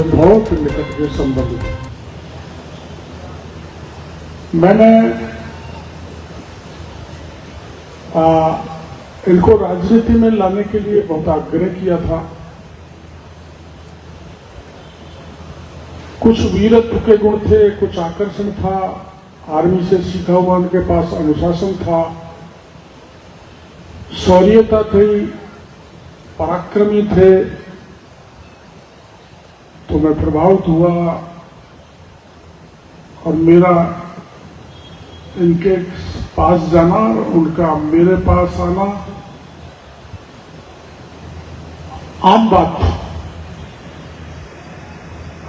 बहुत निकट के संबंध है। मैंने इनको राजनीति में लाने के लिए बहुत आग्रह किया था। कुछ वीरत्व के गुण थे, कुछ आकर्षण था, आर्मी से सीखा हुआ उनके पास अनुशासन था, शौर्यता थी, पराक्रमी थे। तो मैं प्रभावित हुआ और मेरा इनके पास जाना, उनका मेरे पास आना आम बात थी।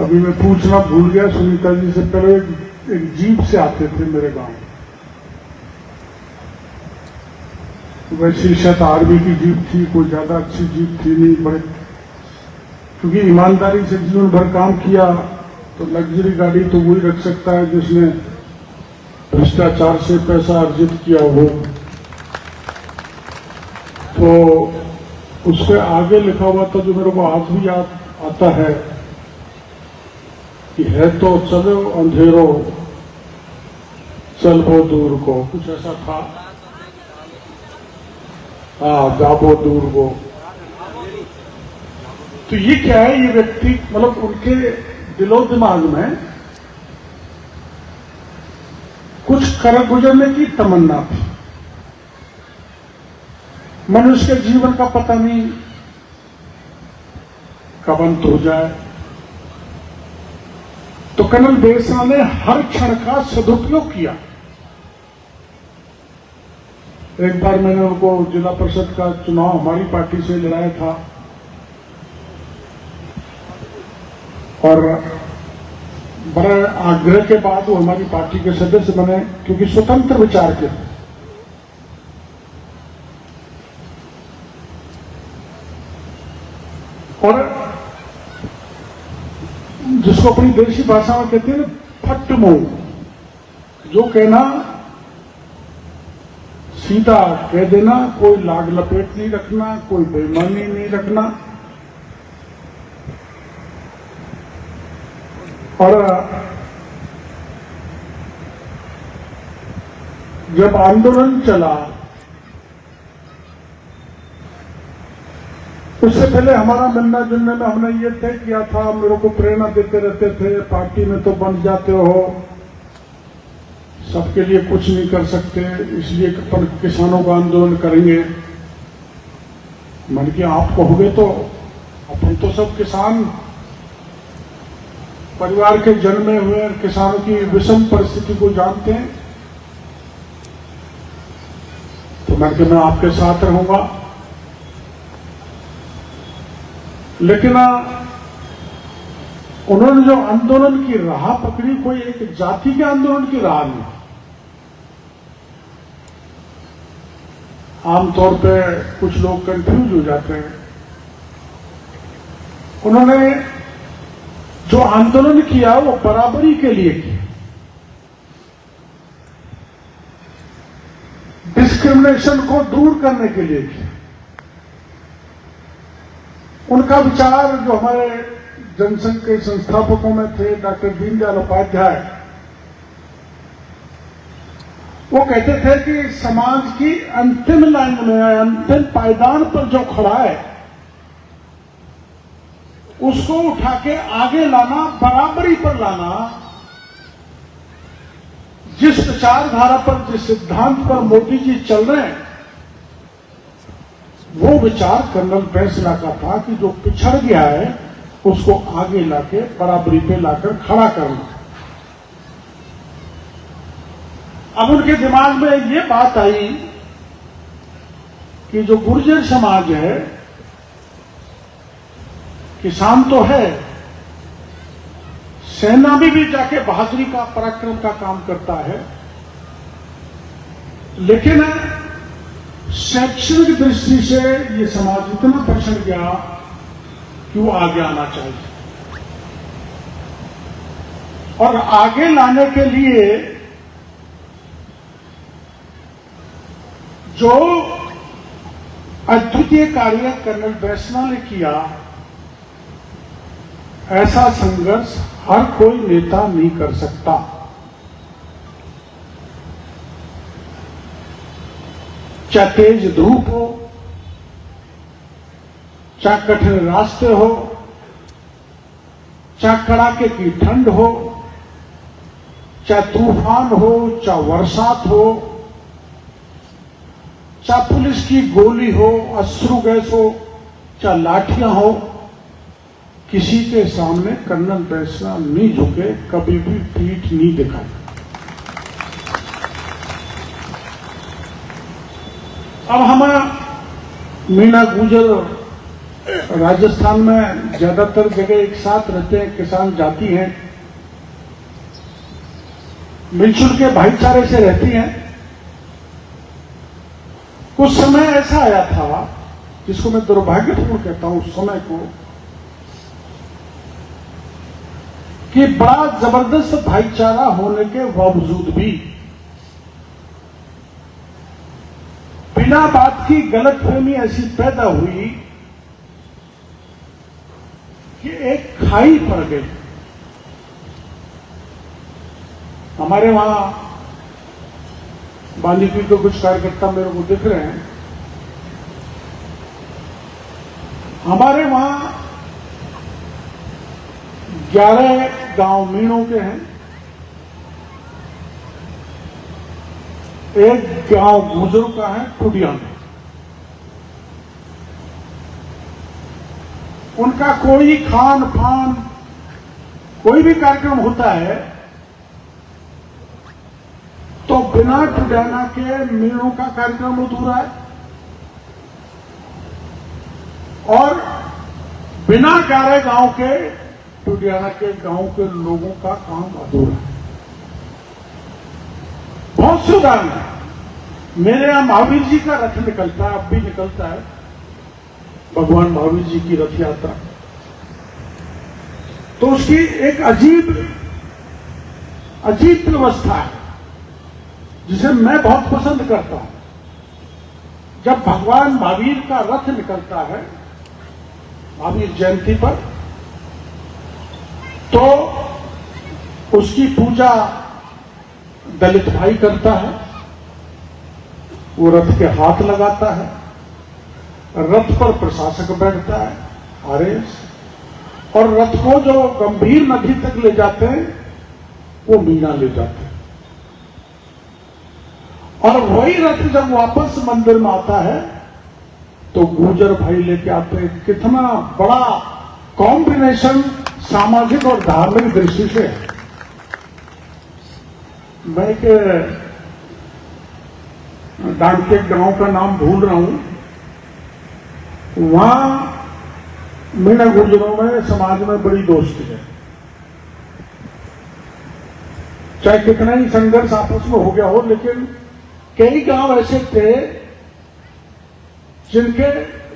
अभी मैं पूछना भूल गया, सुनीता जी से पहले एक जीप से आते थे मेरे गांव। वैसे शायद आर्मी की जीप थी, कोई ज्यादा अच्छी जीप थी नहीं, बड़े क्योंकि ईमानदारी से जीवन भर काम किया तो लग्जरी गाड़ी तो वही रख सकता है जिसने भ्रष्टाचार से पैसा अर्जित किया हो। तो उसके आगे लिखा हुआ था जो मेरे को आज भी याद आता है कि है तो चलो अंधेरो चलो दूर को, कुछ ऐसा था। हाँ, जाबो दूर को। तो ये क्या है, ये व्यक्ति मतलब उनके दिलो दिमाग में कुछ कर गुजरने की तमन्ना थी। मनुष्य के जीवन का पता नहीं कब अंत हो जाए। तो कर्नल बेसरा ने हर क्षण का सदुपयोग किया। एक बार मैंने उनको जिला परिषद का चुनाव हमारी पार्टी से लड़ाया था और बड़े आग्रह के बाद वो हमारी पार्टी के सदस्य बने, क्योंकि स्वतंत्र विचार के थे। और जिसको अपनी देशी भाषा में कहते हैं फट मुंह, जो कहना सीधा कह देना, कोई लाग लपेट नहीं रखना, कोई बेईमानी नहीं रखना। और जब आंदोलन चला उससे पहले हमारा मिलना जुलने में हमने ये तय किया था, मेरे को प्रेरणा देते रहते थे, पार्टी में तो बन जाते हो, सबके लिए कुछ नहीं कर सकते, इसलिए अपन किसानों का आंदोलन करेंगे। मन कि आप कहोगे तो अपन तो सब किसान परिवार के जन्मे हुए, किसानों की विषम परिस्थिति को जानते हैं। तो मैं आपके साथ रहूंगा। लेकिन उन्होंने जो आंदोलन की राह पकड़ी, कोई एक जाति के आंदोलन की राह नहीं। आमतौर पे कुछ लोग कंफ्यूज हो जाते हैं। उन्होंने जो आंदोलन किया वो बराबरी के लिए किया, डिस्क्रिमिनेशन को दूर करने के लिए किया। उनका विचार जो हमारे जनसंघ के संस्थापकों में थे, डॉक्टर दीनदयाल उपाध्याय, वो कहते थे कि समाज की अंतिम लाइन में, अंतिम पायदान पर जो खड़ा है उसको उठा के आगे लाना, बराबरी पर लाना। जिस विचारधारा पर, जिस सिद्धांत पर मोदी जी चल रहे हैं, वो विचार कर्नल बेसरा का था कि जो पिछड़ गया है उसको आगे लाके बराबरी पे लाकर खड़ा करना। अब उनके दिमाग में ये बात आई कि जो गुर्जर समाज है, किसान तो है, सेना में भी जाके बहादुरी का, पराक्रम का काम करता है, लेकिन शैक्षणिक दृष्टि से ये समाज इतना पिछड़ गया कि वो आगे आना चाहिए। और आगे लाने के लिए जो अद्वितीय कार्य कर्नल बेसरा ने किया ऐसा संघर्ष हर कोई नेता नहीं कर सकता। चाहे तेज धूप हो, चाहे कठिन रास्ते हो, चाहे कड़ाके की ठंड हो, चाहे तूफान हो, चाहे बरसात हो, चाहे पुलिस की गोली हो, अश्रु गैस हो, चाहे लाठियां हो, किसी के सामने कर्नल बैसरा नहीं झुके, कभी भी पीठ नहीं दिखाई। अब हम मीणा गुर्जर राजस्थान में ज्यादातर जगह एक साथ रहते हैं, किसान जाति हैं, मिलजुल के भाईचारे से रहती हैं। कुछ समय ऐसा आया था जिसको मैं दुर्भाग्यपूर्ण कहता हूं, उस समय को, कि बड़ा जबरदस्त भाईचारा होने के बावजूद भी बिना बात की गलतफहमी ऐसी पैदा हुई कि एक खाई पड़ गई। हमारे वहां बांदीपुर के कुछ कार्यकर्ता मेरे को दिख रहे हैं। हमारे वहां 11 गांव मीणों के हैं, एक गांव गुर्जरों का है टुडिया में। उनका कोई खान पान, कोई भी कार्यक्रम होता है तो बिना टुडियाना के मीणों का कार्यक्रम अधूरा है और बिना 11 गांव के टुडियाना के गांव के लोगों का काम अधूरा है। बहुत से उदाहरण है। मेरे यहां महावीर जी का रथ निकलता है, अब भी निकलता है, भगवान महावीर जी की रथ यात्रा। तो उसकी एक अजीब व्यवस्था है जिसे मैं बहुत पसंद करता हूं। जब भगवान महावीर का रथ निकलता है महावीर जयंती पर, तो उसकी पूजा दलित भाई करता है। वो रथ के हाथ लगाता है, रथ पर प्रशासक बैठता है आरएस, और रथ को जो गंभीर नदी तक ले जाते हैं वो मीणा ले जाते हैं। और वही रथ जब वापस मंदिर में आता है तो गुर्जर भाई लेके आते हैं। कितना बड़ा कॉम्बिनेशन सामाजिक और धार्मिक दृष्टि से है। मैं एक डांके गांव का नाम भूल रहा हूं, वहां मीणा गुर्जरों में समाज में बड़ी दोस्ती है। चाहे कितना ही संघर्ष आपस में हो गया हो, लेकिन कई गांव ऐसे थे जिनके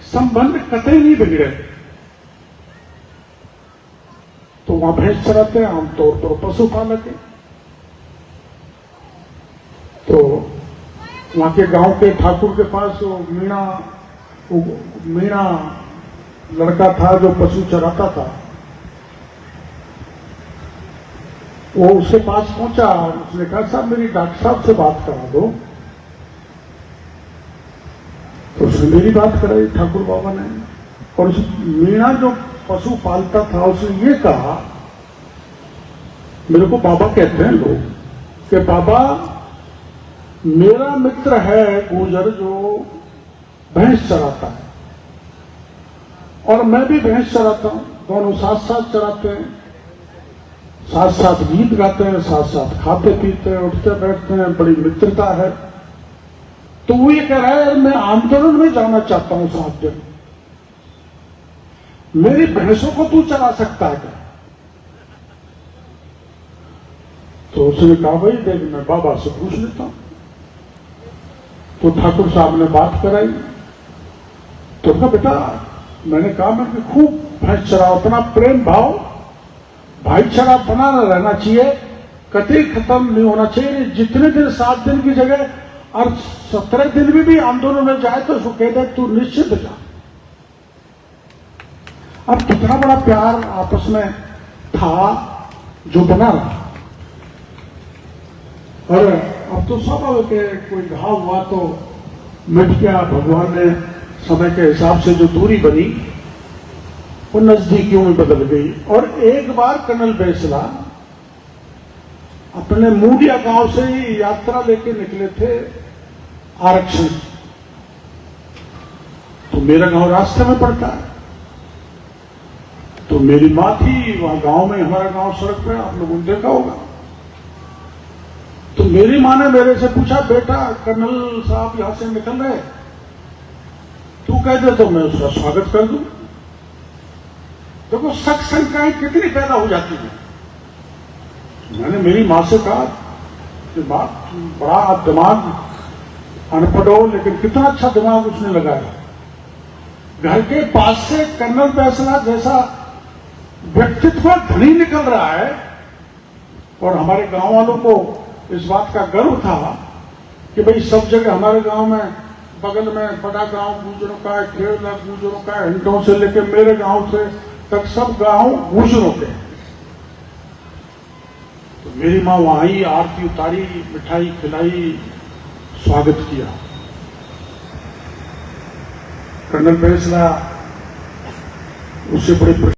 संबंध कतई नहीं बिगड़े। तो वहां भैंस चराते हैं, आमतौर पर पशुपालक है। तो वहां के गांव के ठाकुर के पास वो मीणा लड़का था जो पशु चराता था। वो उसके पास पहुंचा, उसने कहा साहब मेरी डॉक्टर साहब से बात करा दो। तो उसने मेरी बात कराई ठाकुर बाबा ने, और उस मीणा जो पशु पालता था उसने ये कहा, मेरे को बाबा कहते हैं लोग, कि बाबा मेरा मित्र है गुर्जर जो भैंस चराता है और मैं भी भैंस चराता हूं, दोनों साथ साथ चराते हैं, साथ साथ गीत गाते हैं, साथ साथ खाते पीते हैं, उठते बैठते हैं, बड़ी मित्रता है। तो वो ये कह रहा है मैं आंदोलन में जाना चाहता हूं 7 दिन, मेरी भैंसों को तू चला सकता है क्या? तो उसने कहा भाई देख मैं बाबा से पूछ लेता हूं। तो ठाकुर साहब ने बात कराई। तो कहा बेटा, मैंने कहा मैं खूब भैंस चराओ, अपना प्रेम भाव भाईचारा बना रहना चाहिए, कतई खत्म नहीं होना चाहिए। जितने दिन 7 दिन की जगह और 17 दिन भी आंदोलन में जाए तो उसको कह दे तू निश्चित जा। अब कितना बड़ा प्यार आपस में था जो बना रहा। और अब तो स्वाभाविक है, कोई घाव हुआ तो मिट गया, भगवान ने समय के हिसाब से जो दूरी बनी वो नजदीकियों में बदल गई। और एक बार कर्नल बैंसला अपने मूडिया गांव से ही यात्रा लेके निकले थे आरक्षण, तो मेरा गांव रास्ते में पड़ता है, तो मेरी मां थी वहां गांव में, हमारा गांव सड़क पे, आप लोगों ने देखा होगा। तो मेरी मां ने मेरे से पूछा, बेटा कर्नल साहब यहां से निकल रहे, तू कह दे तो मैं उसका स्वागत कर दूं। देखो शक शंकाएं कितनी पैदा हो जाती है। मैंने मेरी मां से कहा कि बात बड़ा आप दिमाग अनपढ़ हो, लेकिन कितना अच्छा दिमाग उसने लगाया। घर के पास से कर्नल बैंसला जैसा व्यक्तित्व धनी निकल रहा है, और हमारे गांव वालों को इस बात का गर्व था कि भाई सब जगह हमारे गांव में, बगल में बड़ा गांव गुजरों का है, 1.5 लाख गुजरों का है, हिंडों से लेकर मेरे गांव से तक सब गांव गुजरों के। तो मेरी मां वहां ही आरती उतारी, मिठाई खिलाई, स्वागत किया। कर्नल बैंसला उससे बड़े